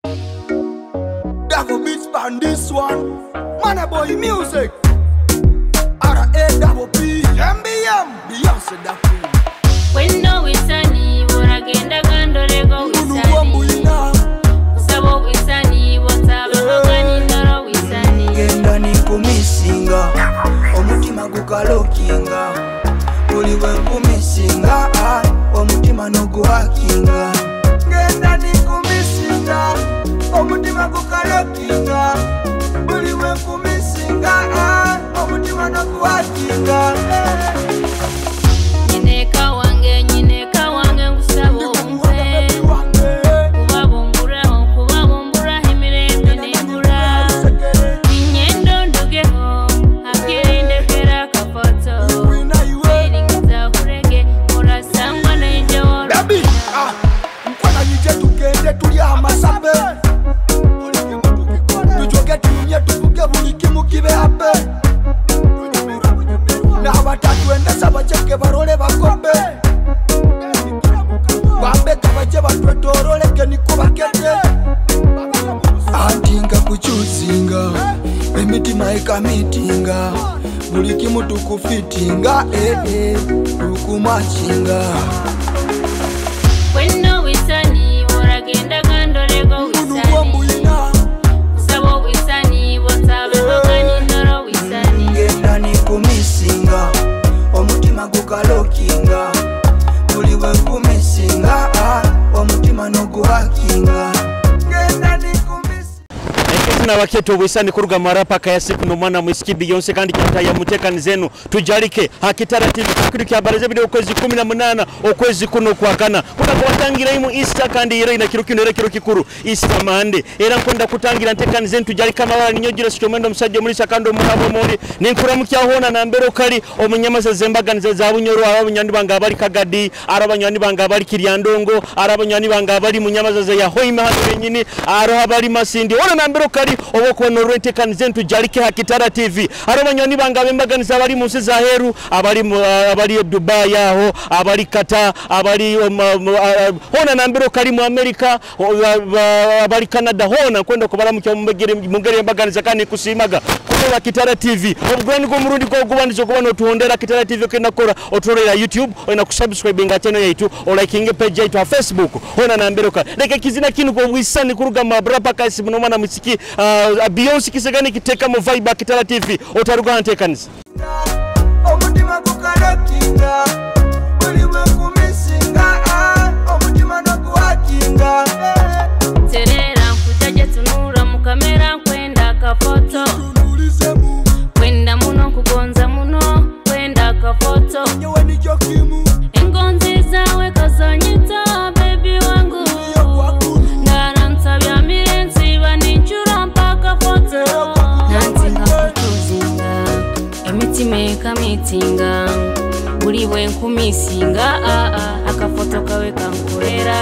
Dago beats on this one. Man boy music. R.A. Double P. MBM. Beyonce da queen. When no isani, uragenda gandolego isani. Sabo isani, watabagani ndoro isani. Genda nikumisinga, omutima gukalokinga. Uliwe nkumisinga, omutima noguhakinga. Genda nikumisinga, omutima gukalokinga. Uliwe nkumisinga, omutima noguhakinga. Nyineka wange ngusabo unze. Kubabumbura emirembe nembura. Inyendo ndugeho, akirindekera kafoto. Iringiza urege, orasangwa n'enjawolo. Baby, mkwana nije tugende tuli amasabe. Tujoge tunye tuvuge buli kimu kibe hape. Nabatatu endesa bacheke barole bakombe. Bambe kabache batwetorole ke nikubakete. Antinga kuchuzinga, emitima ekamitinga. Buli kimu tukufitinga, tukumachinga. When no isani, uragenda gandolego isani. Sabo isani, watabagani ndoro isani. Genda nikumisinga, omutima gukalokinga. Uliwe nkumisinga, omutima noguhakinga. Genda nikumisinga. Na waketo wisani kuruga marapa kaya siku no mwana mwisiki Beyonce kandi kyataya mutekani zenu tujarike Kitara TV kuri kyabaraze bide ukwezi 18 okwezi kuno kwakana kuda kwatangira imu Easter kandi ire ina kirukino kiro kikuru Easter mande era nkonda kutangira ntekani zenu tujarika mabara ninyogira sitomendo musajje muri sakando muhabo muri ninkura mukyahona na mbero kali omunyamaza zembaganiza za bunyoro abanyandi banga bari kagadi arabanyandi banga bari kiryandongo arabanyandi banga bari munyamaza za ya Hoima City nyini arabari masindi ona na mbero kali oboko norwete kanzen tujarike Kitara TV arabanyoni banga bembaganiza bari munsi za heru abari Dubai yaho abari Qatar abari hona na mbero kali mu America abari Canada hona kwenda kubara mukyo mugere mbaganiza kandi kusimaga kuba Kitara TV obugwani go murundi ko gubanizo kubano tuhondera Kitara TV kenda kora otorera YouTube ona kusubscribe nga channel yaitu o liking page yaitu ya Facebook hona na mbero kali leke kizina kinu ko bwisani kuruga mabrapa kasi muno mwana musiki Beyonce kisegani kiteka mu vibe Kitara TV otaruga antekaniza omutima gukalokinga. Uliwe nkumisinga, omutima noguhakinga. Terera kujaje tunura mu kamera kwenda kafoto. Kwenda muno kugonza muno kwenda kafoto. Nyewe ni jokimu. Engonzi zawe kazanyita baby wangu. Naranta bya mirenzi baninchura mpaka foto. Nantinga kutuzinga, emitima ekamitinga. Uliwe nkumisinga, akafoto kawe kankurera.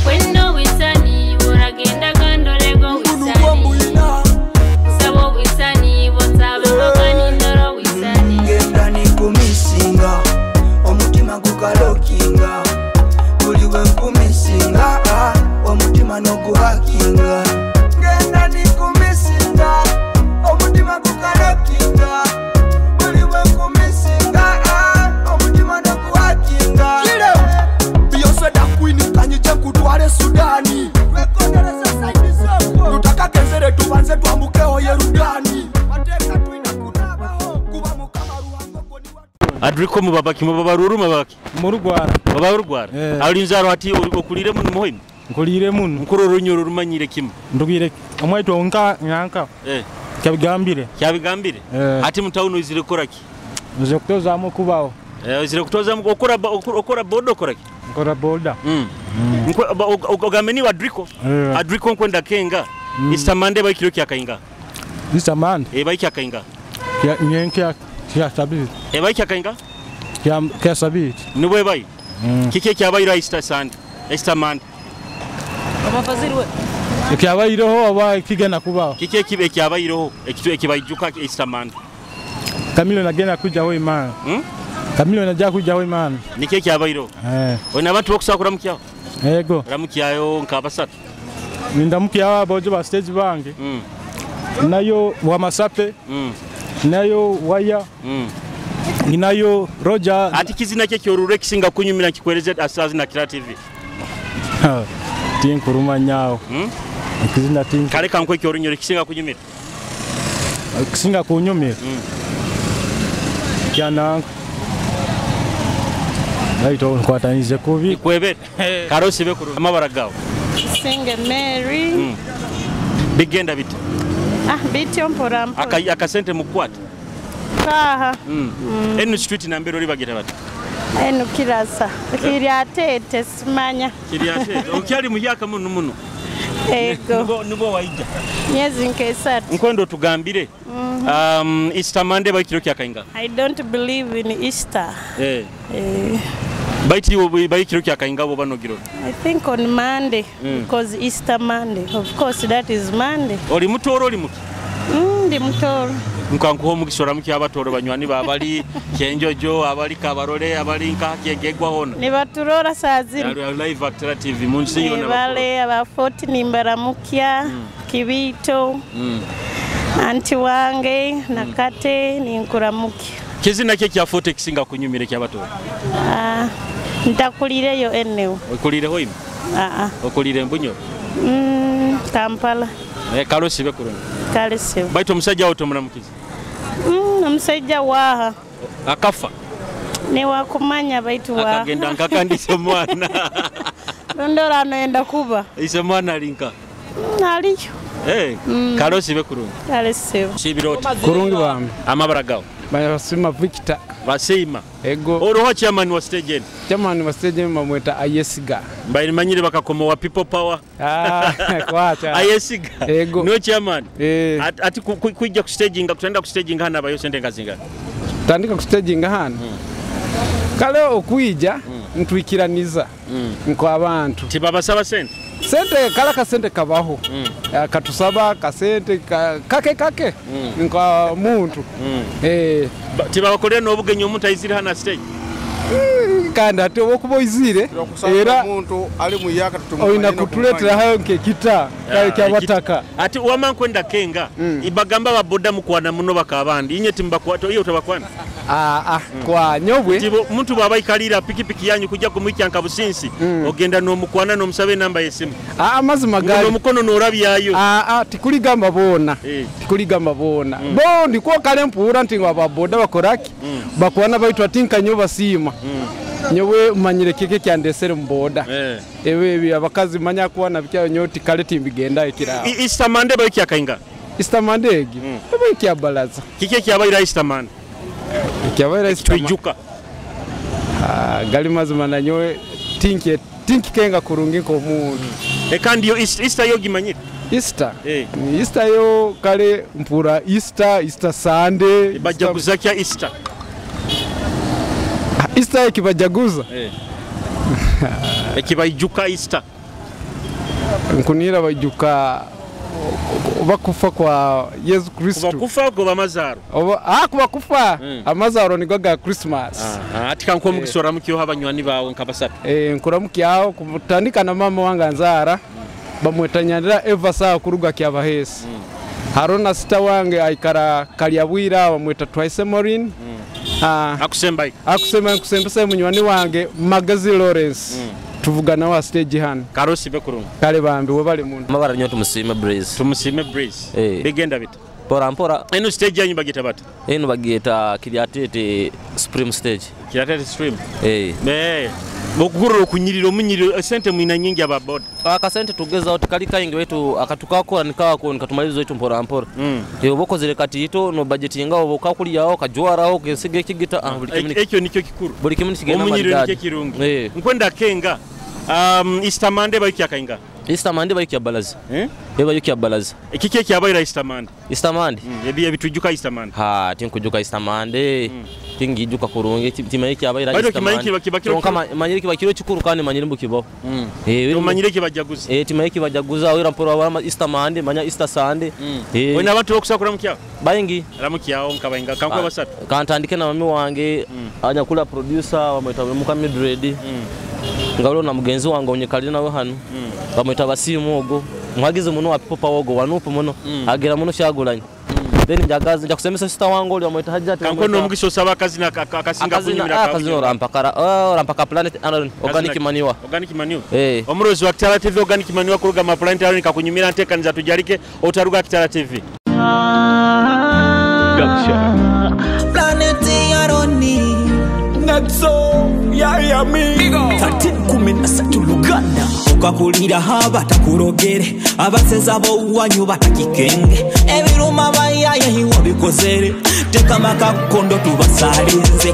Kwendo wisani, uragenda gandolego wisani. Sabo wisani, watabagani ndoro wisani. Genda nikumisinga, omutima gukalokinga. Uliwe nkumisinga, omutima noguhakinga. Genda nikumisinga, omutima gukalokinga. Uliwe nkumisinga, omutima noguhakinga. Beyonce da queen kanyije kutware Sudani. Tutaka kezere tubanze twambuke Yerudani. Mateka twina kunabaho kuba mukama ruhango koni watu. Adriko mubabaki mubabaruru mabaki mu Rwanda babarurwara ari nzaro hati okulire mu muhima nkulire muno nkuroro nyoro rumanyire kimwe ndubire amwito onka nyanka kyabigambire hati mutauno izire koraki uze kutoza mu kubaho izire kutoza mu okora bodo koraki okora boda ogameni wa Adriko nkwenda kenga istamande bakiro kyakainga istamande bakyakainga nyenka kyasabiti bakyakainga kyasabiti nibwe bayi kike kyabayira Easter Monday Amafaziri we ekyabayiroho aba kigena kubaho kike kibe kyabayiroho ekibayijuka Easter Monday Kamilo nagenda kujaho Imana Kamilo najja kujaho Imana nike kyabayiroho ona abantu bokusakura mukyaho yego ramukyayo nkabasatu Nindamukia abojo ba stage bange. Nayo wa masape. Nayo waya. Ninayo Roger. Ati kizina kye kyorure kisinga kunyumira kikwereze asazi na Kira TV. Tinkuruma nyao. Kizina tin. Kale kankwe kyorunyore kisinga kunyumira. Kisinga kunyumira. Kyana. Naito nkwatanize kubi. Kwebe. Karosi be kuru amabara gawo. Singe Mary. Bigenda bit. Biti ompora. Akasente mukwata. Kaha. Enu street na mbero libageta bati. Enu kirasa. Kiriatete simanya. Kiriatete. Okyali muyaka muno. Ego. Nubo waija. Nyezi nkesatu. Nkondo tugambire. Easter Monday bakiro kyakainga. I don't believe in Easter. Baiti bakiro kyakainga bo banogiro. I think on Monday because Easter Monday. Of course that is Monday. Oli mutoro oli muki? Ndi mutoro. Nkankuho mukisora muki abatoro banywani babali kyenjojo abali kabarole abali nka kyegegwa hona. Ne baturora sazira. Live Actor TV munsi yona. Bale aba 40 nimbara mukya kibito. Anti wange nakate ninkuramuki. Kizina kye kya foto kisinga kunyumire ky'abatoro. Ntakulireyo eneo. Okulire Hoima? Okulire Mbunyo? Kampala. Karosi be kurungi. Kalese. Baito musajja otomuna mukizi. Omusajja waha. Akafa. Ne wakumanya baitu waha. Akagenda nkakandise mwana. Ndora anaenda kuba. Ise mwana linka. Aliyo. Karosi be kurungi. Kalese. Shibiroti. Kurungi bambe. Amabara gawo. Basima Victor. Basima. Ego. Oroho chairman wa stage. Chairman wa stage mamweta Ayesiga. Mbaye manyire bakakoma wa people power. Kwacha. Ayesiga. Ego. No chairman. Ati kujja ku staging kutenda ku staging hana bayo sente ngazinga. Tandika ku staging hana. Kale okuija ntwikiraniza. Nko abantu. Tibabasaba sente. Sente kala kasente kabaho. Katusaba kasente kake. Nko muntu. Tibabakolera n'obugenyi omuntu ayizire hana stage. Kandi ate okuboizire era omuntu ali muyaka tutumanya oina kutuletera hayo nke kita kale kyabataka ati wama kwenda kenga ibagamba baboda mukwana muno bakabandi inye timbakwato iyo tabakwana kwa nyobwe tibo muntu baba ikalira pikipiki yanyu kujja kumwikyanka businsi ogenda no mukwana no musabe namba yesimu amazima gali no mukono no rabyayo tikuligamba bona tikuligamba bona bondi ko kale mpura nti ababoda bakoraki bakwana baitwa tinka nyoba sima nyowe manyire keke kyandesere mboda ewe abakazi manya kuwana bikya nyoti kale timbigenda ikira Easter Monday bayikya kainga Easter Monday bayikya balaza kike kyabayira Easter Monday kyabayira Easter twijuka gali mazima na nyowe tinki kenga kurungi ko muntu kandi yo Easter yo gimanyire Easter Easter yo kale mpura Easter Sunday bajja kuzakya Easter Easter ekibajaguza ekibajuka Easter nkunira bajuka bakufa kwa Yesu Kristo bakufa ko bamazaro kubakufa amazaro nigo ga Christmas ati kanko mugisora mukiyo habanywani bawe nkabasatu nkuramukiyaho kumutandika na mama wanga nzara bamwetanyandira eva saa kuruga kyabahesi harona sita wange aikara kalyabwira bamweta Twice Morin akusembesa munywani wange Magazi Lawrence tuvugana wa stage hano Karosi be kurungi kale bambi we bali muntu mabara nyo tumusime breeze bigenda bita pora eno stage yanyu bagita bata eno bagita Kiriatete Supreme stage Kiriatete Supreme bokugurura kunyiriro munyiriro sente mwina nyingi ababoda akasente tugeza oti kali kainge wetu akatukako nikako nikatumalizo wetu mpora bokozere katito no budget yinga bokakuli yao kajwaraho kesige kigita ekyo nicyo kikuru buli kimwe kigenda munyiriro nicyo kirungi nkwenda kenga Easter Monday bayikya kainga Easter Monday bayikya balaza bayikya balaza ekike kyabayira Easter Monday ebiye bitujuka Easter Monday tinkujuka Easter Monday tingijuka kurungi timayiki abayira Easter Monday kama manyiriki bakiro kikuru kandi manyiri mbukibo manyiriki bajaguza timayiki bajaguza wira mporo wa Easter Monday manya Easter Sunday wena abantu okusakura mukya bayingi ramukyaho nkabayinga kanko basatu kantandike na mami wange anya kula producer wamweta muka Midred ngalo na mugenzi wange onyekalina nawe hano bamweta basimu ogo mwagize muno apipopa wogo wanupo muno agira muno shagulanye then njagazi njakusemesa sister wangu oli amwita hajjati kankono mugisho saba akazi na akasinga kunyumira akazi rampaka planet organic manure omurozi wa Kitara TV organic manure kuruga ma planet Iron kakunyumira ntekaniza Tujarike otaruga Kitara TV Planet Iron Nexo ya mi 13 Luganda ukakulira haba takurogere abaseza bo wanyu batakikenge ebiruma bayaye hiwo bikozere teka makakondo tubasalinze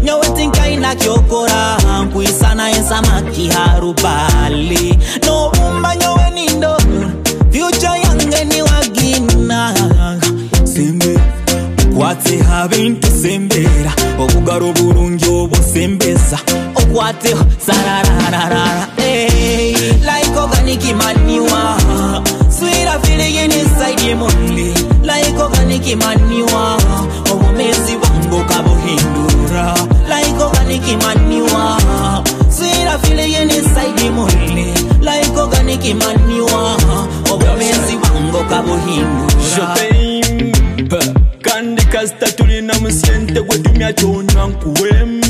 nyawe tinkaina kyokora nkwisana ensamaki harubali no umba nyawe nindo future yange ni wagina sembe kwate habintu sembera obugaro burungi obusembeza okwate sarararara like organic manure sweet feeling inside you only like organic manure obumezi wango kabuhindura like organic manure sweet feeling inside you only like organic manure obumezi wango kabuhindura kandi kasta tulina musente gwetumya kyonywa nkuwem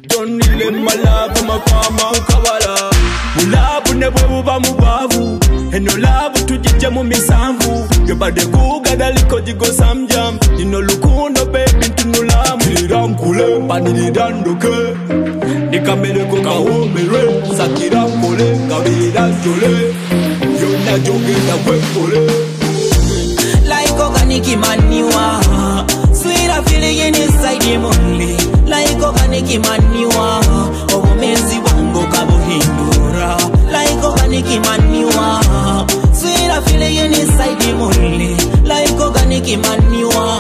tonile malava makama kabala bulabu ne bwebuba mubavu eno labu tujije mu misanvu gebade kugaddaliko jigosamjam lino lukundo baby ntunulamu lirankule panilidandoke nikameleko kawomerwe sakira nkole kabirira jole yonna jogenda kwekole like organic manure sweet feeling inside you only like organic manure obumezi wango kabuhindura like organic manure sweet feeling inside you only like organic manure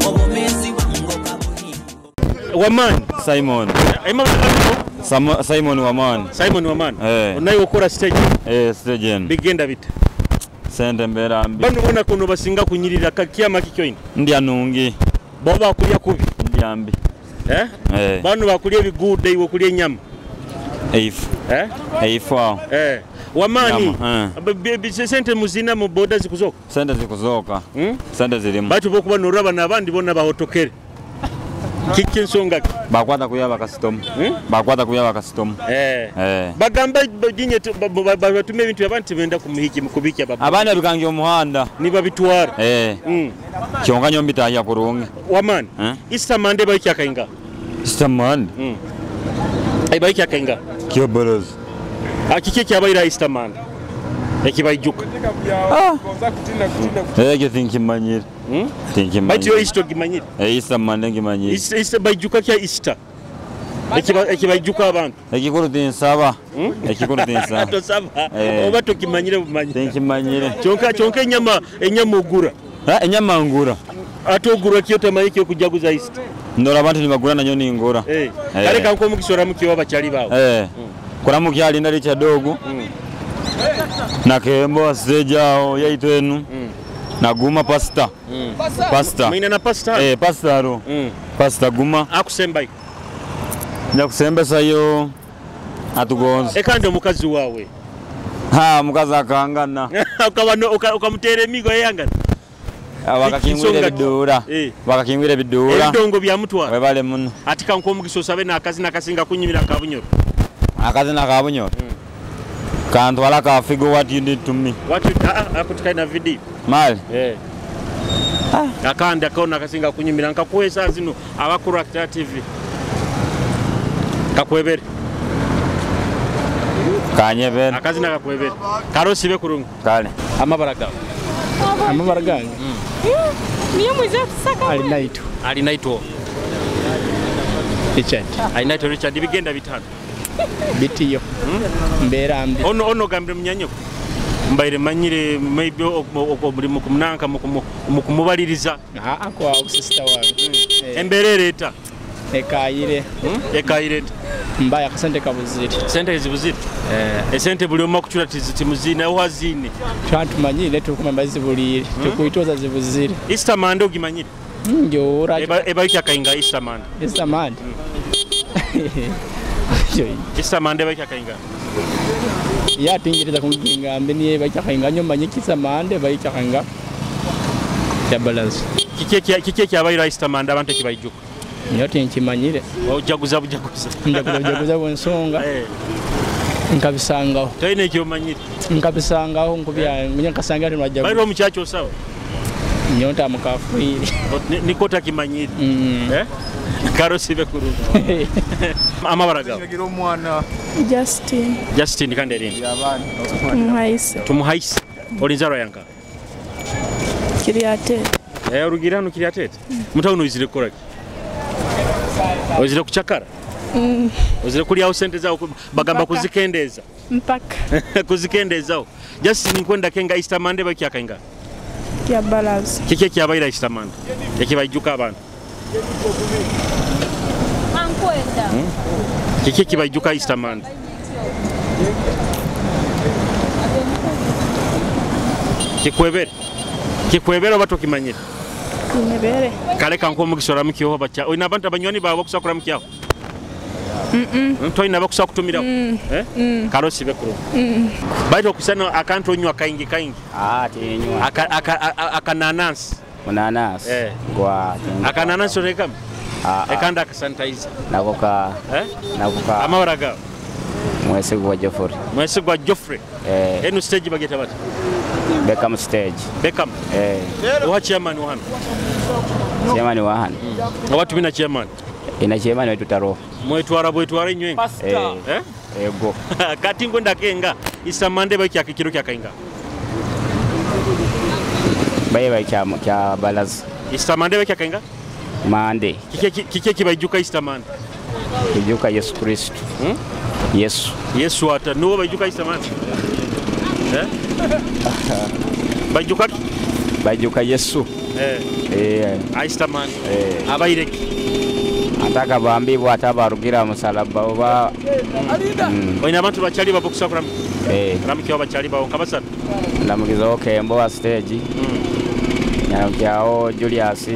obumezi wango kabuhindura Waman Simon Simon Waman unayo ukora stage stage bigenda bite sente mbera mbi bano bona kuno basinga kunyirira kakiyama kikyoine ndya nungi boba kulya kubi ndya mbi bano bakulya bigude iwo kulya nyama eifu Wamani sente muzina mu boda zikuzoka sente zirimu batu bokuba noraba nabandi bonna bahotokere kiki nsonga bakwata kuyaba kasitomu bagamba jinye batume ebintu abantu benda kumihiki mukubiki abana bikangi omuhanda niba bitwara kyonga nyombi taya kurungi Wamani Easter Monday bayiki akainga bayiki akainga kyo bolos akiki kyabayira Easter Monday ekibayijuka thinking manyiri bati yo Easter gimanyiri Easter Monday gimanyiri Easter bayijuka kya Easter ekibayijuka abantu ekikuru tinsaba tosaba oba tokimanyire bumanyire thinking manyire kyonka enyama ogura enyama ngura atogura kyo tamayiki okujaguza Easter ndora abantu nibagura nanyo ningura kale kanko mukisora mukiwa bachali bawo kora mukyali ndali chadogo na kembo asejao yaitwenu naguma pasta mwina na pasta pasta pasta guma akusemba nyakusembesa yo atugonza ekande mukazi wawe mukazi akangana ukamutere migo yangana bakakingwira bidura ebidongo bya mutwa webale muno ati kanko mugiso sabe nakazi nakasinga kunyimira kabunyoro can't wala ka figure what you need to me. What you akutika video. Mal. Akandi akaona kasinga kunyimira nkakuwesa zino abakuru Kitara TV. Kakwebere. Kanyebere. Akazi nakakwebere. Karosi be kurungu. Kale. Amabaraga. Niyo mwize tusaka. Alinaito. Richard bigenda bitano. Bitiyo. Mbera mbi. Ono gambe mnyanyoko. Mbaire manyire maybe okobuli mukumnanka mukumubaliriza. Kwa sister wangu. Emberereta. Ekayire. Mbaya kasente kabuziri. Sente zibuziri. Esente buli omma kuchula timuzina wazini. Twantumanyire tukumambazi bulire. Tukuitoza zibuziri. Easter Monday ogimanyire. Njo ora. Ebaika kainga Easter Monday. Easter Monday. Easter Monday ebaika kainga. yatingiriza kunginga mbe niye bakyakanga nyo manyikisa mande bayikyakanga ya balance kike kyabayira Easter mande abantu kibayijuka nyote nkimanyire ojaguza bwensonga nkabisangaho toyine ekyomanyire nkabisangaho nkasanga ati nwajja bayiro omukyakyo osawa nyota mukafuiri nikota kimanyire karosibe kuru amabaraga Justin kandi erindi tumuhaise olinzaro yanka Kiriate urugirano Kiriate mutawuno izire koraki ozire kuchakara ozire kuli aho sente zawo bagamba kuzikendeza mpaka kuzikendeza Justin nkwenda kenga Easter Monday bakyakainga ya balance kike kyabayira Easter Monday yakibayijuka abantu kike kibayijuka Easter Monday kikwebera obato kimanyire Kinebere kale kanko mugisora mukiho bacha oina abantu abanywani babo kusakura mukiho toina bakusa kutumira karo sibe kuro baito kusana akanto nywa kaingi tinywa akananasi munanas gwa akananasi rekam ekanda akasanitizer nakoka amawaraga mwese gwa Joffrey enu stage bageta bati Beckham stage Beckham owa chairman wahano watu bina chairman ina chairman wetu taro mwetwara bwetwara nywenga ego kati ngonda kenga Easter Monday bakyakikiro kyakainga baye kya balance Easter Monday bakyakainga Monday kike kibayijuka Easter Monday kijuka Yesu Kristo Yesu ata no bayijuka Easter Monday bayijuka Yesu Easter Monday abayireki antaka bambibwa atabarugira musalaba oba oina abantu bakyali babokusakura ramukyo bakyali bawo kabasatu ndamugizo kembo wa stage nyakyawo Julius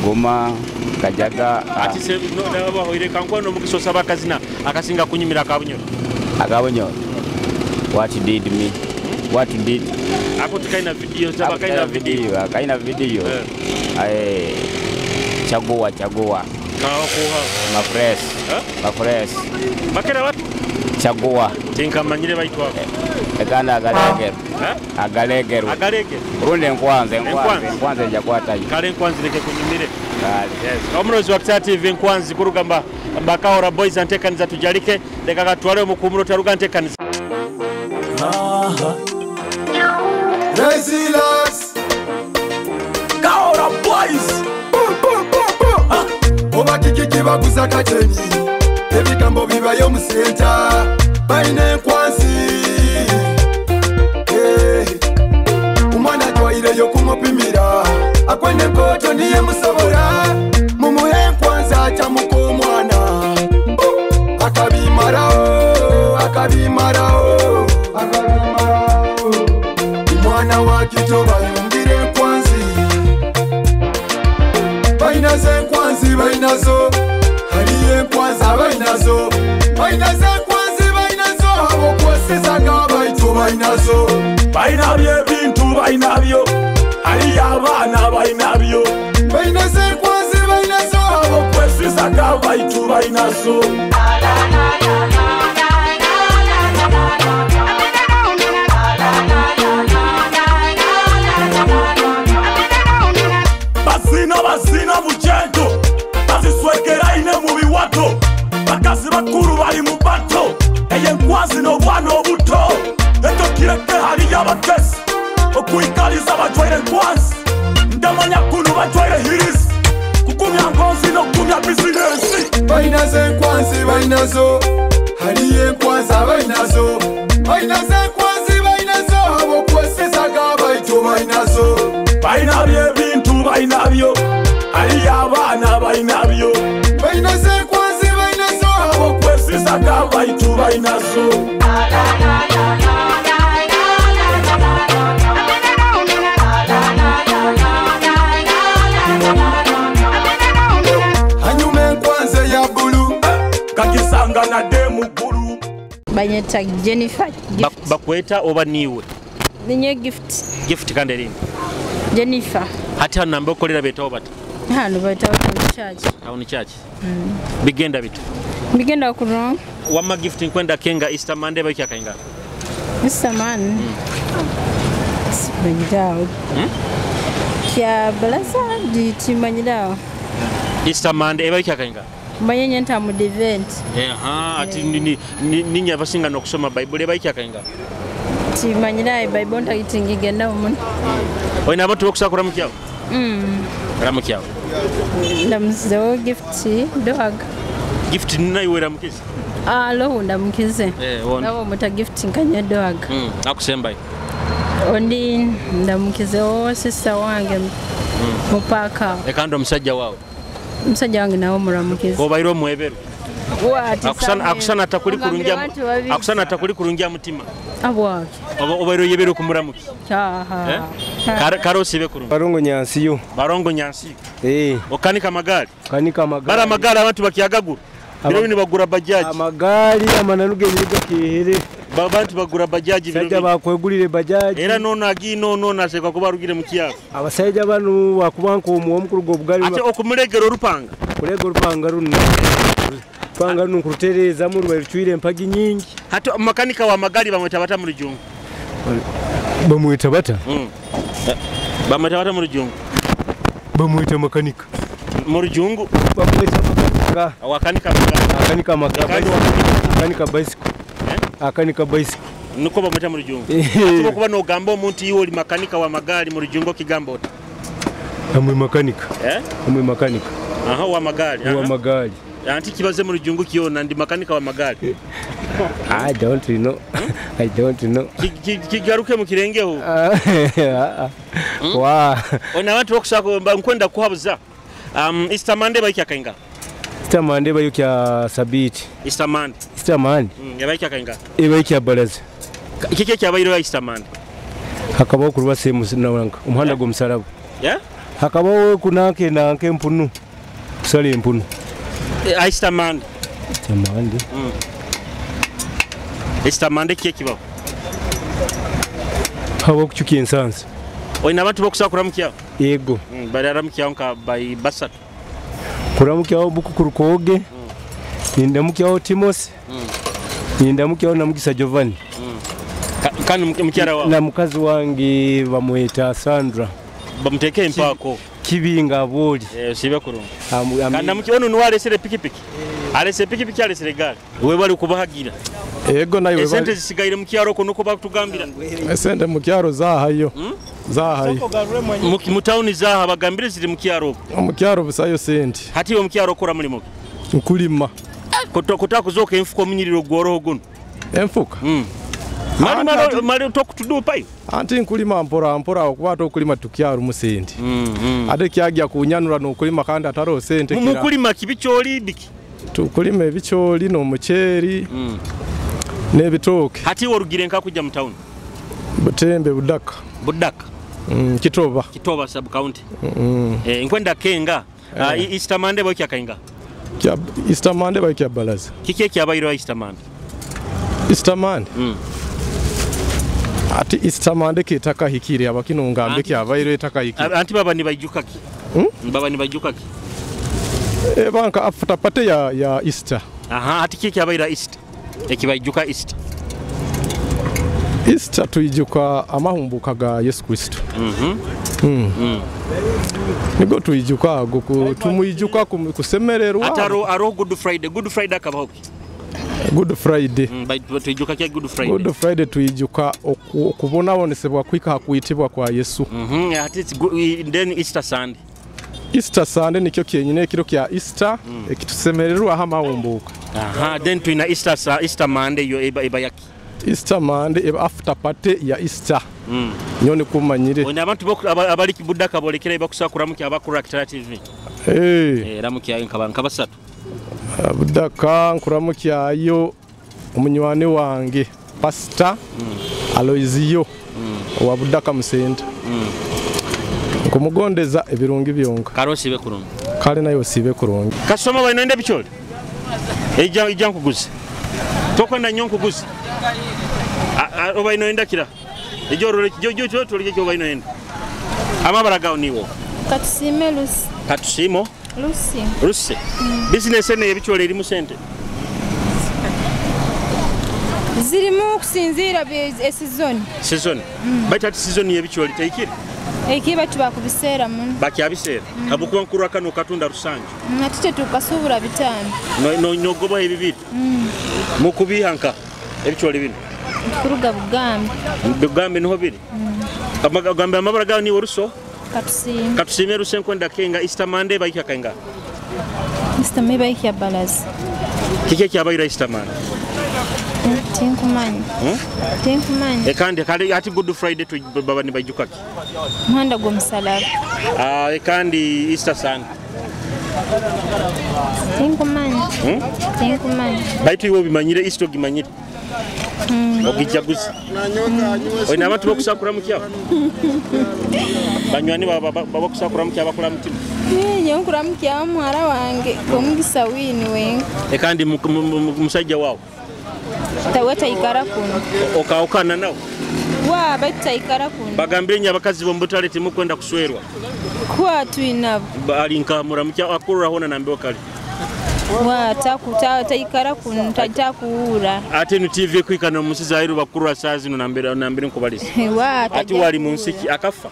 Guma Kajaga ati se no ndaba hoire kankwano mukisosa bakazina akasinga kunyimira akabunyo what did hapo tukaina video kaina video chagua mafresh makera watu chagua tinka manyire baitwa ekanda agalegeru runde nkwanze jakwata kale nkwanze leke kunyimire yes omrozi wa Kitara TV nkwanzi kurugamba bakahora boys antekaniza tujarike leka katwale mukumuro taruga antekaniza Resilience Kahora boys Oba kiki baguza kateni ebigambo bibayo mu center baine nkwanzi umwana twayireyo kumupimira akwene koto niye musobora mumuhe nkwanza cyamuko umwana akabimarao umwana wa kito bayumbire nkwanzi bainaze nkwanzi bainazo hariye nkwanza bainazo abo kwesizaga baitu bainazo bainabye bintu bainabyo ari abana bainabyo bainaze nkwanzi bainazo abo kwesizaga baitu bainazo basina bugendo baziswekera ine mu biwato bakazi bakuru bari mu bato eye nkwazi no bwana obuto eto kireke hari y'abakesi okuyikaliza bajwaire nkwazi ndamanya kunu bajwaire hirisi kukumya ngonzi no kumya bizinesi bainaze nkwanzi bainazo hariye nkwanza bainazo abo kwesizaga baitu bainazo bainabye bintu bainabyo ari abana bainabyo bainaze nkwanzi bainazo abo kwesizaga baitu bainazo hanyume nkwanze ya bulu kakisanga na demu bulu Banyet banyita Jennifer. Bakweta oba niwe? Ninye Gift. Gift kandi lini? Jennifer. Hati hano nambe okolera betawo bata? Hano betawo church. Town church. Bigenda bitu? Bigenda kurong. Wama Gift nkwenda kenga Easter Monday bakya kainga? Easter man. Simanyidao. Kya balaza di timanyidao. Easter Monday bakya kainga? Manye nta mu event. Ati ninya basinga nokusoma Bible bakya kainga? Timanyidao Bible ntayitingi genda umuntu. Oyina abantu bokusakura mukyawo? Ramukyawo. Ndamzewo Gift dog. Gift nayo ramukiza? Lo ndamukize. Nawo muta Gift nkanya dog. Akusembayo. Ondi ndamukizewo sister wange mupaka. Ekando musajja wawo? Musajja wange nawo muramukize. Obairo mweberu? Akusana atakuli kurungia. Akusana atakuli kurungia mutima. Abwaki. Obairo yeberu kumuramuki. Karo sibe kurungi. Barongo Nyansiyo. Barongo Nyansiyo. Okanika magari. Kanika magari. Bara magari abantu bakiyagagura. Biro bini bagura bajaji. Amagari amananuge nyiga kihere. Babantu bagura bajaji biro. Sajja bakwegulire bajaji. Era nona agino nona seka kubarugire mukiyaga. Abasajja banu wakubanka omuwo mukuru go bugali. Ate okumulegero rupanga. Kulego rupanga runno. Panga nukutereza mu rwa ruchwire mpagi nyingi. Hata makanika wa magari bamweta bata mu rujungu. Bamweta bata? Bamweta bata mu rujungu. Bamweta makanika. Mu rujungu bamweta makanika. Wakanika magari. Akanika magari. Akanika bicycle. Akanika bicycle. Nuko bamweta mu rujungu. Atubo kuba no gamba omuntu yiwo li makanika wa magari mu rujungu kigambo. Amwe makanika. Amwe makanika. Wa magari. Wa magari. Anti kibaze mu rujungu kiona ndi makanika wa magari. I don't know. I don't know. Kigaruke mu kirengeho. Wa. Ona watu bokusako nkwenda kuhabuza. Easter Monday bayikya kainga. Easter Monday bayikya sabiti. Easter Monday. Easter Monday. Yabayikya kainga. Bayikya balaza. Kike kyabayiro Easter Monday. Hakabaho kuruba semu sinawanga. Umuhanda go musarabo. Hakabaho kunake nanke mpunu. Sali mpunu. Easter Monday. Easter Monday. Easter Monday kikibaho. Hawo kuchuki ensansi. Oyina abantu bokusakura mukyawo? Yego. Bari aramukyawo nka bayi basatu. Kuramukyawo bukukurukoge. Nindamukyawo Timos. Nindamukyawo na Mugisa Giovanni. Kandi mukyara wawe? Na mukazi wange bamweta Sandra. Bamuteke empako. Kibinga aboli. Sibe kurunga. Kandi mukiwono nuwale sere pikipiki. Alese pikipiki alese gari. Wewe bali kubahagira. Ego nayo wewe. Sente zisigaire mukyaro ko nuko bakutugambira. Sente mukyaro zahayo. Zahayo. Mutauni zaha bagambire ziri mukyaro. Mukyaro busayo sente. Hati we mukyaro kora mulimo. Nkulima. Kutakuzoka enfuko munyiriro gworoho guno. Enfuka? Mali tokutudupa yo. Anti nkulima mpora okubato okulima tukyaro musente. Ate kyagya kunyanura n'okulima kandi ataro sente kira. Mukulima kibicholi biki? Tukulima ebicholi n'omucheri. Nebitoke. Hati worugire nka kujja mu town. Butembe budaka. Budaka. Kitoba. Kitoba sub county. Nkwenda kenga. Easter Monday boy kyakainga. Easter Monday boy kyabalaza. Kike kyabayiro Easter Monday. Easter Monday. Ati Easter Monday kitaka hikiri abakino ngambe kyabayiro etaka hikiri. Anti baba ni bajukaki. Baba ni bajukaki. Banka after party ya Easter. Ati kike kyabayiro Easter. Ekibajuka Easter. Easter tuijuka amahumbuka ga Yesu Kristo. Nigo tuijuka tumuijuka kusemererwa. Ataro Good Friday. Good Friday akabahoki. Good Friday. Tuijuka kya Good Friday. Good Friday tuijuka okubona bonesebwa kwika hakuitibwa kwa Yesu. Then Easter Sunday. Easter Sunday nikyo kyenyine kiro kya Easter ekitusemererwa amahumbuka. Then tuina Easter Monday yo eba yaki. Easter Monday after party ya Easter. Nyone kumanyire. Ona abantu abali kibudaka bolekera bakusakura muki abakura Kitara TV. Ramukya nkaba basatu. Budaka nkuramukya yo omunywani wange Pastor Aloizio wa budaka musenta. Kumugondeza ebirungi byonka. Karo sibe kurungi. Kale nayo sibe kurungi. Kasoma bayinende bicholi. Ejja nkuguze. Tokwenda nnyo nkuguzi. Oba ino enda kira. Ejoro jo tolije kyo oba ino enda. Amabala gawo niwo. Katusime Lucy. Katusimo? Lucy. Lucy. Business ene ebichole eri mu sente. Zirimu kusinzira season. Season. Baita season yebichole teikire. Ekiba tuba kubiseera mun. Bakyabiseera. Abukuwankuru akano katunda rusange. Natite tukasubura bitano. No goba ebibiri. Mukubihanka ebichole bino. Kuruga bugambe. Bugambe niho biri. Amagambe amabala gawo niwo Ruso. Katusime. Katusime Ruso nkwenda kenga Easter Monday baika kenga. Easter Monday baika balazi. Kike kyabayira Easter Monday. Tinkumanyi. Tinkumanyi. Ekandi kali ati Good Friday to baba ni bajukaki. Muhanda gwo musalaba. Ekandi Easter Sunday. Tinkumanyi. Tinkumanyi. Baitu iwo bimanyire Easter gimanyire. Ogijaguzi. Oina abantu bokusakura mukyaba. Banywani baba bokusakura mukyaba kola mutima. Nyo nkura mukyaba mwara wange omugisa wini wenga. Ekandi musajja wawo. Taweta ikara kuno. Okaokana nawo. Wa baita ikara kuno. Bagambye nya bakazi bombutale timukwenda kuswerwa. Kwa tuinabo. Bali nkamura mukyaba akurura hona nambe okali. Wa taikara kuno takuura. Ate nu TV kwikana omusiza ayiru bakurura sazi no nambere nkubalisa. Wa ati wali munsiki akafa.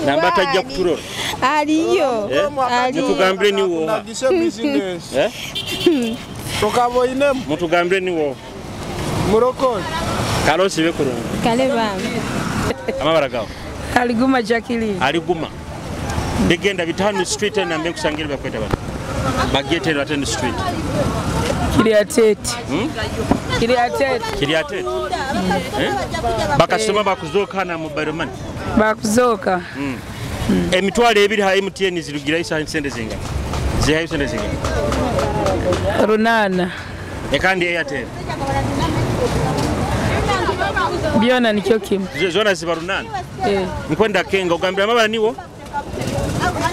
Namba tajja kuturora. Aliyo. Mutugambye ni wo. Tokabo inem. Mutugambye ni wo. Muroko. Kalosi be kurungu. Kale bambi. Amabala gawo. Aliguma Jacqueline. Aliguma. Begenda bitanu street na mbe kusangire bakweta bana. Bagete ratende street. Kiriatete. Kiriatete. Kiriatete. Bakasoma bakuzoka na mobile money. Bakuzoka. Emitwale ebiri ha MTN zirugira isa sente zinga. Zihayo sente zinga. Runana. Ekandi Airtel. Biona nikyo kimu. Zona ziba runana. Nkwenda kenga ugambira amabala niwo.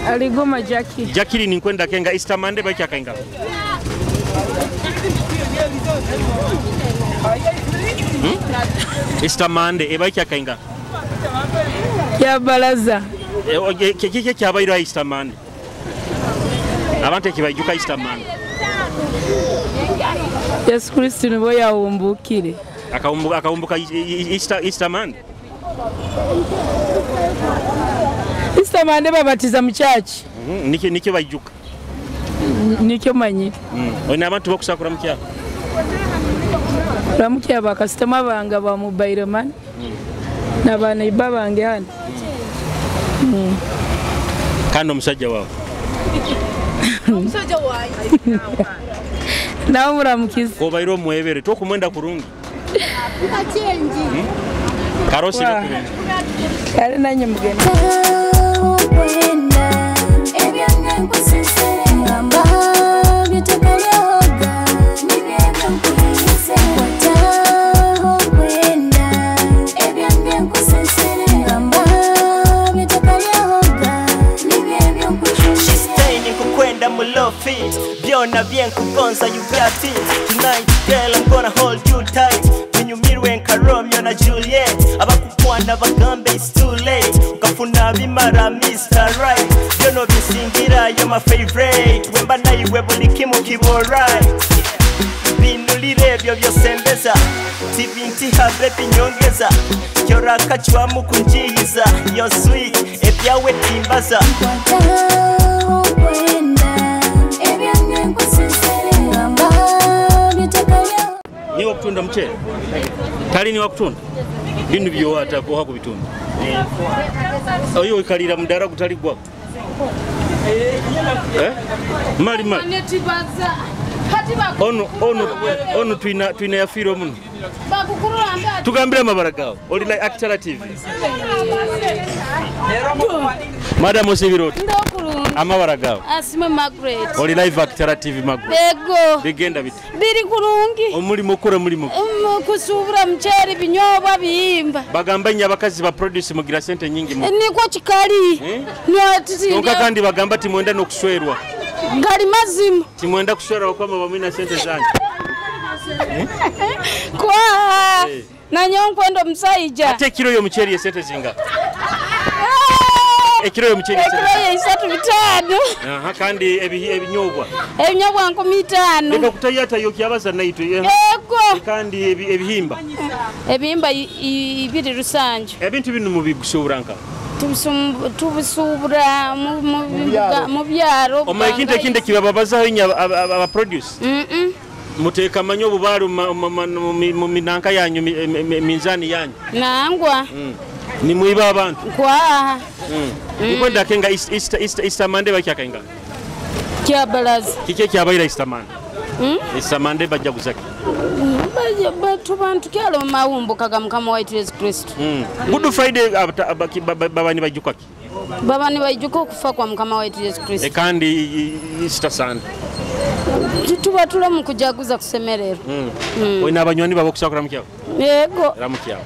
Aligoma Jackie. Jackie ni nkwenda kenga Easter Monday bakya kenga. Easter Monday ebakya kenga. Ya balaza. Kiki kyabayira Easter Monday. Abantu kibajuka Easter Monday. Yesu Kristo nibo yawumbukire. Akaumbuka Easter Monday. Easter Monday babatiza mu church. Niki bajuka. Nikyo manyi. Oina abantu bokusakura mukya. Ramukya bakasitoma banga ba mobile money. Nabana ibabange hano. Kando musajja wawo. Musajja wayi. Nawe muramukiza. Ko bayiro mwebere to kumwenda kurungi. Achenji. Karosi kurungi. Kale nanye mugeni. Biona bien kugonza you got it. Tonight girl I'm gonna hold you tight. When you meet when Romeo na Juliet abakukwana bagambe it's too late. Ukafuna bimara Mr. Right. You know bisingira you're my favorite. Wemba na iwe buli kimu kibo right. Binulire byo byosembeza. Tibinti ha baby nyongeza. Kyora kachwa mukunjiza. You're sweet. Ebyawe timbaza. Ni wakutunda mchele. Kali ni wakutunda. Bintu byo wata ko hakubitunda. Oyo ikalira mudara kutali gwa. Mali. Ono twina yafiro muno. Tugambira amabara gawo. Oli like Kitara TV. Madam Osibiroti. Amabara gawo. Asime Margaret. Oli live Kitara TV Margaret. Bego. Bigenda bite. Biri kurungi. Omulimo kora mulimo. Kusubura mcheri binyobwa biyimba. Bagamba nya bakazi ba produce mugira sente nyingi mu. Niko chikali. Nonka kandi bagamba timwenda nokuswerwa. Ngali mazima. Timwenda kuswerwa kwa bamina sente zanyu. Kwa nanyonkwendo musaija. Ate kilo yo mucheri esete zinga. Ekiro yo mucheri esete. Ekiro yisatu bitano. Aha kandi ebinyobwa. Ebinyobwa 15. Nika kutayata yo kyabaza naito. Ego. Kandi ebihimba. Ebihimba ibiri rusanjo. Ebintu binu mubigusuburanka. Tubisubura mu byaro. Omayikinte kinde kibababaza nya aba produce. Muteka manyobu baru mu minanka yanyu minzani yanyu. Nangwa. Ni muiba abantu. Kwa. Ikwenda kenga Easter Monday bakyakenga. Kyabalaza. Kike kyabaira Easter Monday. Easter Monday bajja kuzaki. Batu bantu kyalo mawumbo kaga mukama wa Yesu Kristo. Good Friday babani bajukaki. Babani bajuko kufa kwa mukama wa Yesu Kristo. Kandi Easter Sunday. Tuba tula mu kujaguza kusemerero. Oina abanyoni babo kusakura mukyawo. Yego. Ramukyawo.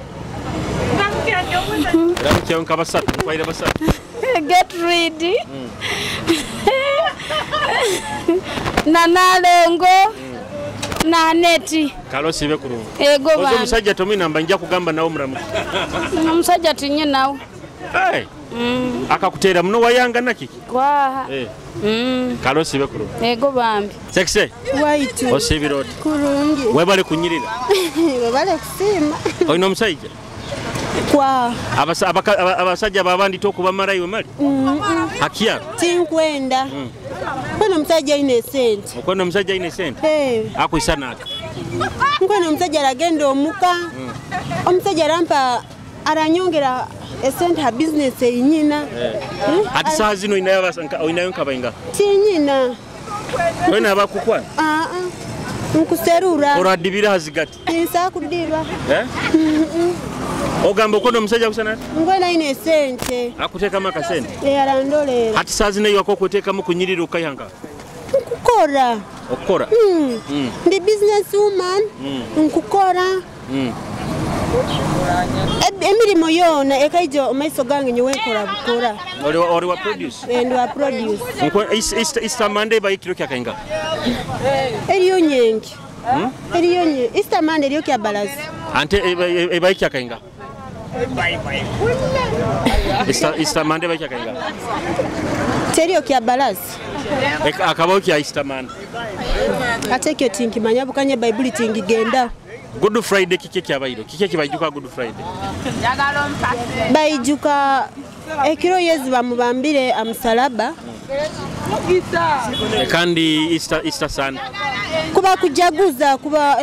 Ramukyawo nkabasatu kwaira basatu. Get ready. Nanalongo. Na neti. Kalosi be kurungu. Ego bana. Ozo musajja tomi namba njya kugamba nawo muramu. Musajja tinye nawo. Hey. Akakutera muno wayanga nakiki. Kwa. Kalosi be kurungu. Ego bambi. Sexe. White. Osibiroti. Kurungi. Webale kunyirira. Webale kusima. Oyino musajja. Kwa. Abasajja babandi tokuba marayo mali. Hakia. Tinkwenda. Kono musajja ine sente. Okono musajja ine sente. Akuisanaka. Kono musajja ragenda omuka. Omusajja rampa aranyongera esente ha business yinyina. Ati saa zino inayo nkabainga. Tinyina. Wena abakukwana? Nkuserura. Oradibira hazigati. Nsa kudirwa. Ogamba okono musajja kusana? Ngwana ine sente. Akuteka maka sente. Arandolera. Ati saa zino yako kuteka mu kunyirira ukayanga. Nkukora. Okora. Ndi business woman. Nkukora. Emirimo yona ekaijo omaiso gange nyowe nkora bukora. Ori wa produce. Ndi wa produce. Nko Easter Monday bayikiro kyakainga. Eriyo nyengi. Eriyo nye. Easter Monday eriyo kyabalazi. Ante ebayikyakainga. Easter Monday bayikyakainga. Teriyo kyabalazi. Akabao kya Easter Monday. Ate kyo tinkimanya bukanye Bible tingigenda. Good Friday kike kyabayiro. Kike kibayijuka Good Friday. Bayijuka ekiro Yesu bamubambire amusalaba. Kandi Easter Sunday. Kuba kujaguza kuba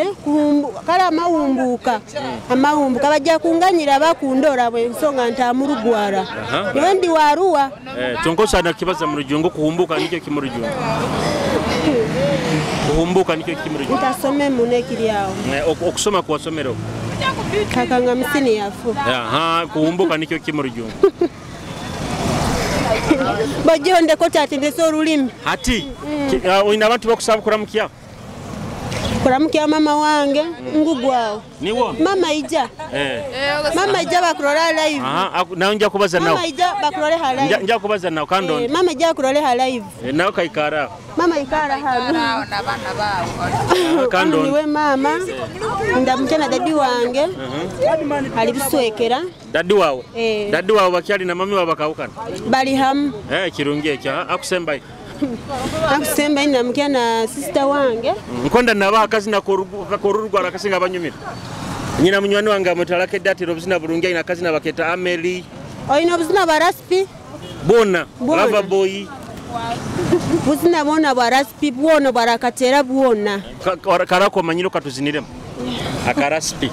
kala amawumbuka. Amawumbuka bajja kunganyira bakundora bwe nsonga ntamurugwara. Ndi waruwa. Tonkosa na kibaza mu rujungu kuhumbuka nicyo kimurujungu. Kuhumbuka nicyo kimurujungu. Utasome munekiri yao. Okusoma kuwasomero. Kakanga msini yafu. Kuhumbuka nicyo kimurujungu. Bajonde ko tatendeso rulimi. Hati oina abantu bakusaba kuramukya. Kuramukya mama wange ngugwao. Niwo. Mama ija. Mama ija bakurora live. Nawe njya kubaza nawe. Mama ija bakurore ha live. Njya kubaza nawe kandi mama ija kurore ha live. Nawe kaikara. Mama ikara hano. Na bana bawo. Kandi niwe mama. Ndamukena dadi wange. Alibiswekera. Dadi wawe. Dadi wawe bakyali na mami wawe bakawukana. Bali ham. Kirungi kya akusemba. Akusemba ina mukena sister wange. Nkonda naba akazi na korurugwara kasinga banyumira. Nyina munywani wange amutalake dati robusina bulungi ina kazi na baketa Ameli. Oina buzina baraspi. Bona. Lava boy. Buzina bona baraspi bona barakatera bona. Karako manyiro katuziniremo. Akaraspi.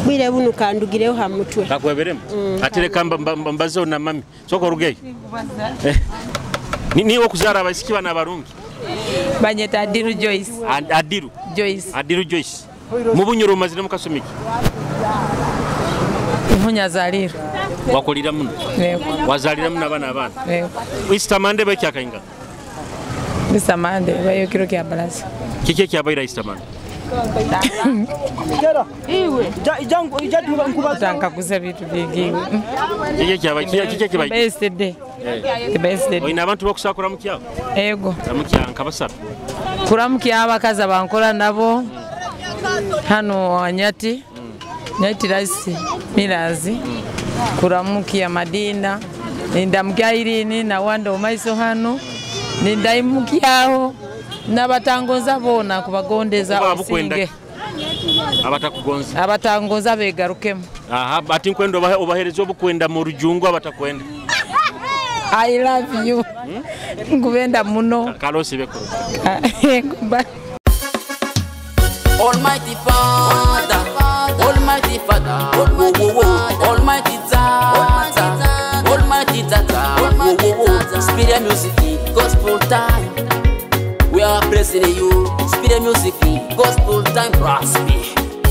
Bwire bunu kandugireho ha mutwe. Takweberemo. Atereka mbazo na mami. Soko rugeyo. Ni okuzara abasiki bana barungi. Banyeta Adiru Joyce. Adiru Joyce. Adiru Joyce. Mubunyuro mazire mukasomiki. Munya zalira. Wakolira muno. Wazalira muno abana. Easter Monday bakyakainga. Easter Monday bayokiro kya balance. Kike kyabaira Easter Monday. Iwe. Tanka kuza vitu vingi. Kike kyabaira. Birthday. Birthday. Oina abantu bakusakura mukyawo. Ego. Amukyanka basatu. Kuramkia abakazi abankola nabo hano Wanyati Nyati Rice Mirazi kuramkia Madina nindamukia Irini na Wanda Omaiso hano nindaimukiaho nabatangoza bona kubagondeza osinge abatangoza begarukemu ati nkwendo obahereza obukwenda mu rujungu abatakwenda I love you ngubenda muno kalosi beko Almighty Father, Almighty Father, Almighty Tata, Almighty Tata, Spirit music, gospel time. We are praising you, Spirit music, gospel time, prosper.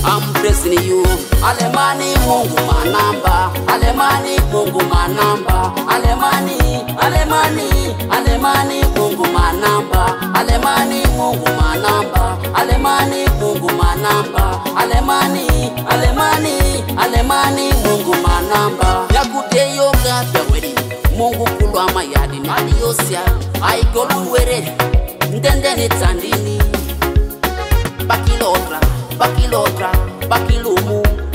I'm praising you. Alemani Mungu manamba, Alemani Mungu manamba, Alemani Mungu manamba, Alemani Mungu manamba, Alemani Mungu manamba, Alemani Mungu manamba. Yakuteyo gata weri, Mungu kulwa mayadi naliosia, aikolu were, ndendene tandini,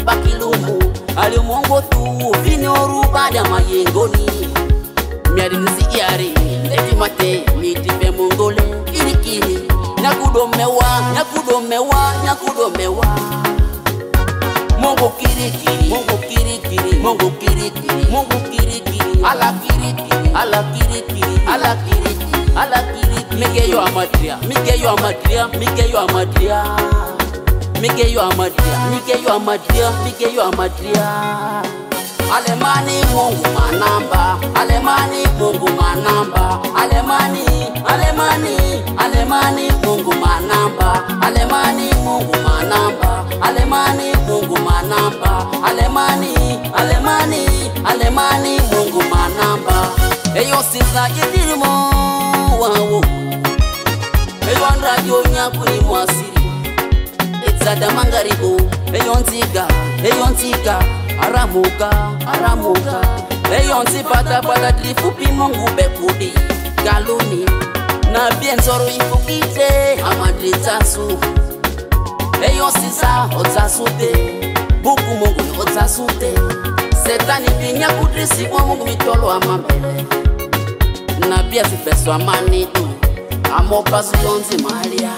bakilumu, alimongo tu, vinyoru bada mayengoni, miari nisigiari, levi mate, mitipe mongole, irikini, nakudomewa, Mungu kirikiri, ala kirikiri, Mikeyo amadria. Alemani Mungu manamba, Alemani Mungu manamba, Alemani Mungu manamba, Alemani Mungu manamba, Alemani Mungu manamba, Alemani Mungu manamba. Eyo sisa yedirimo wawo, eyo andrajo nyakuri mwasiri, etsada mangaribo, eyo ntiga, aramuka, eyo ntipata trifupi Mungu bekudi, galuni, na bienzoro ifukite, amadritasu, eyo sisa otasute, buku Mungu otasute, setani pinya kudrisi kwa Mungu mitolo amambele, na bia sifeso amani tu, amopasu yonzi malia.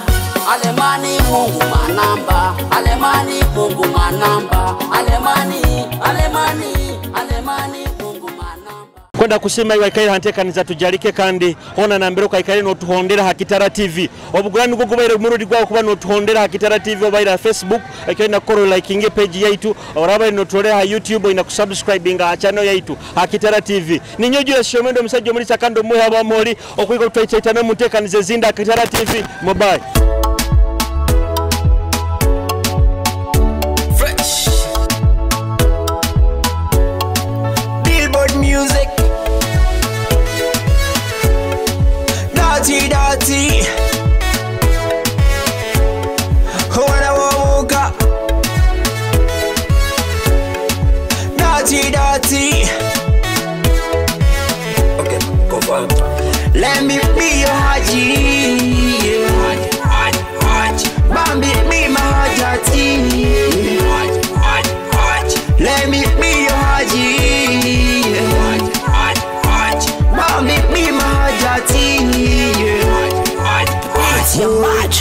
Alemani Mungu manamba, Alemani Mungu manamba, Alemani Mungu manamba. Kwenda kusema iwa ikaira hanteka niza Tujarike kandi hona na mbero kaikare no tuhondera Hakitara TV. Obugurani bwo kubaira murudi gwa kuba no tuhondera Hakitara TV obaira Facebook ikaina koro likinge page yaitu oraba no tolera YouTube ina kusubscribinga channel yaitu Hakitara TV. Ninyojo ya shomendo msajo muri sakando muya ba mori okwiko twaitana muteka nize zinda Hakitara TV mobile. Music Dirty When I woke up Dirty Okay, go for it. Let me be your Haji Bambi, be my Hajati Let me be your Haji Make me my Hajati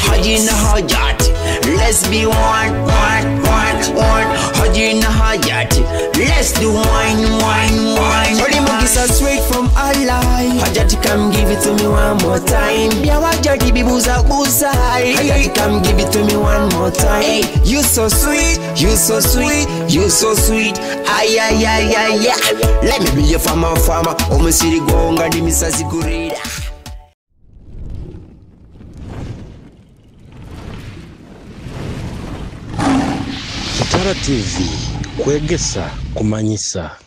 Haji na Hajati Let's be one Haji na Hajati Let's do wine Holy Mugisa straight from Allah Hajati come give it to me one more time Bia Hajati bibuza kusai Hajati come give it to me one more time Hey, you so sweet Ay. Let me be your farmer Omusiri gonga di misasi kurida Kitara TV, Kwegesa, Kumanyisa.